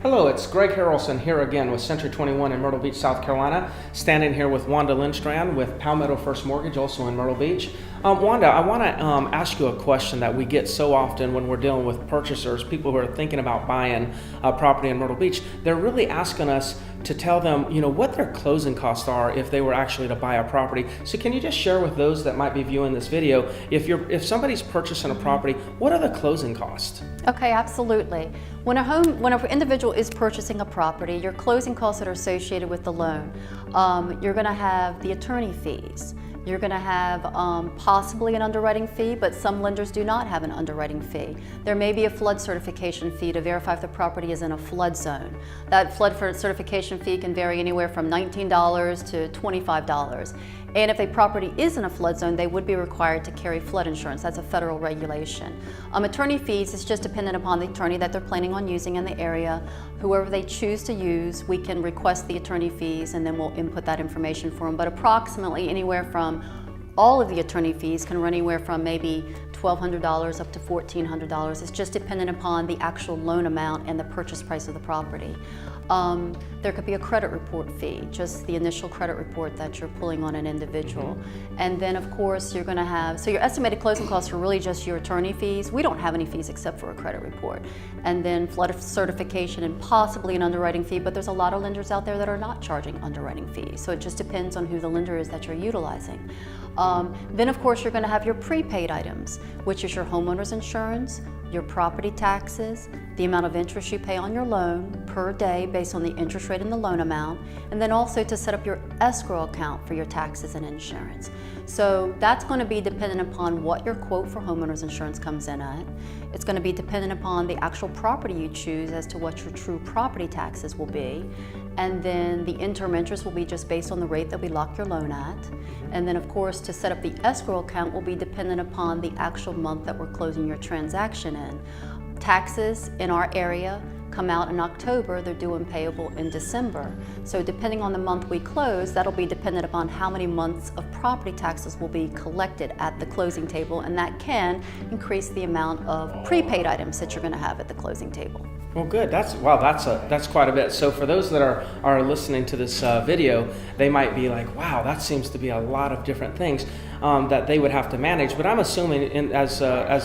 Hello, it's Greg Harrelson here again with Century 21 in Myrtle Beach, South Carolina, standing here with Wanda Lindstrand with Palmetto Mortgage, also in Myrtle Beach. Wanda, I want to ask you a question that we get so often when we're dealing with purchasers, people who are thinking about buying a property in Myrtle Beach. They're really asking us to tell them, what their closing costs are if they were actually to buy a property. So can you just share with those that might be viewing this video, if somebody's purchasing a property, what are the closing costs? Okay, absolutely. When an individual is purchasing a property, your closing costs that are associated with the loan, you're going to have the attorney fees. You're going to have possibly an underwriting fee, but some lenders do not have an underwriting fee. There may be a flood certification fee to verify if the property is in a flood zone. That flood certification fee can vary anywhere from $19 to $25. And if a property is in a flood zone, they would be required to carry flood insurance. That's a federal regulation. Attorney fees is just dependent upon the attorney that they're planning on using in the area. Whoever they choose to use, we can request the attorney fees and then we'll input that information for them. But approximately anywhere from all of the attorney fees can run anywhere from maybe $1,200 up to $1,400. It's just dependent upon the actual loan amount and the purchase price of the property. There could be a credit report fee, just the initial credit report that you're pulling on an individual. And then of course you're going to have, so your estimated closing costs are really just your attorney fees. We don't have any fees except for a credit report. And then flood certification and possibly an underwriting fee, but there's a lot of lenders out there that are not charging underwriting fees. So it just depends on who the lender is that you're utilizing. Then of course you're going to have your prepaid items, which is your homeowner's insurance, your property taxes, the amount of interest you pay on your loan per day based on the interest rate and the loan amount, and then also to set up your escrow account for your taxes and insurance. So that's going to be dependent upon what your quote for homeowner's insurance comes in at. It's going to be dependent upon the actual property you choose as to what your true property taxes will be. And then the interim interest will be just based on the rate that we lock your loan at. And then of course to set up the escrow account will be dependent upon the actual month that we're closing your transaction in. Taxes in our area come out in October, they're due and payable in December. So depending on the month we close, that'll be dependent upon how many months of property taxes will be collected at the closing table, and that can increase the amount of prepaid items that you're going to have at the closing table. Well, good. That's quite a bit. So for those that are listening to this video, they might be like, wow, that seems to be a lot of different things that they would have to manage. But I'm assuming as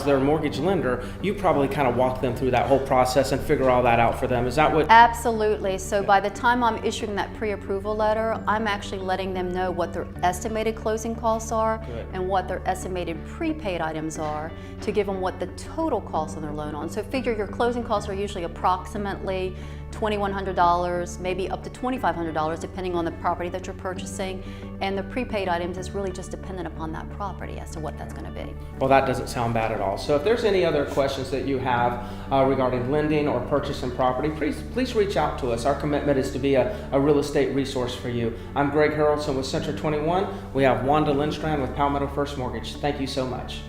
their mortgage lender, you probably kind of walk them through that whole process and figure all that out for them. Is that what? Absolutely. So by the time I'm issuing that pre-approval letter, I'm actually letting them know what their estimated closing costs are and what their estimated prepaid items are to give them what the total cost on their loan on. So figure your closing costs are usually approximately $2,100, maybe up to $2,500 depending on the property that you're purchasing, and the prepaid items is really just dependent upon that property as to what that's going to be. Well, that doesn't sound bad at all. So if there's any other questions that you have regarding lending or purchasing property, please reach out to us. Our commitment is to be a real estate resource for you. I'm Greg Harrelson with Century 21. We have Wanda Lindstrand with Palmetto Mortgage. Thank you so much.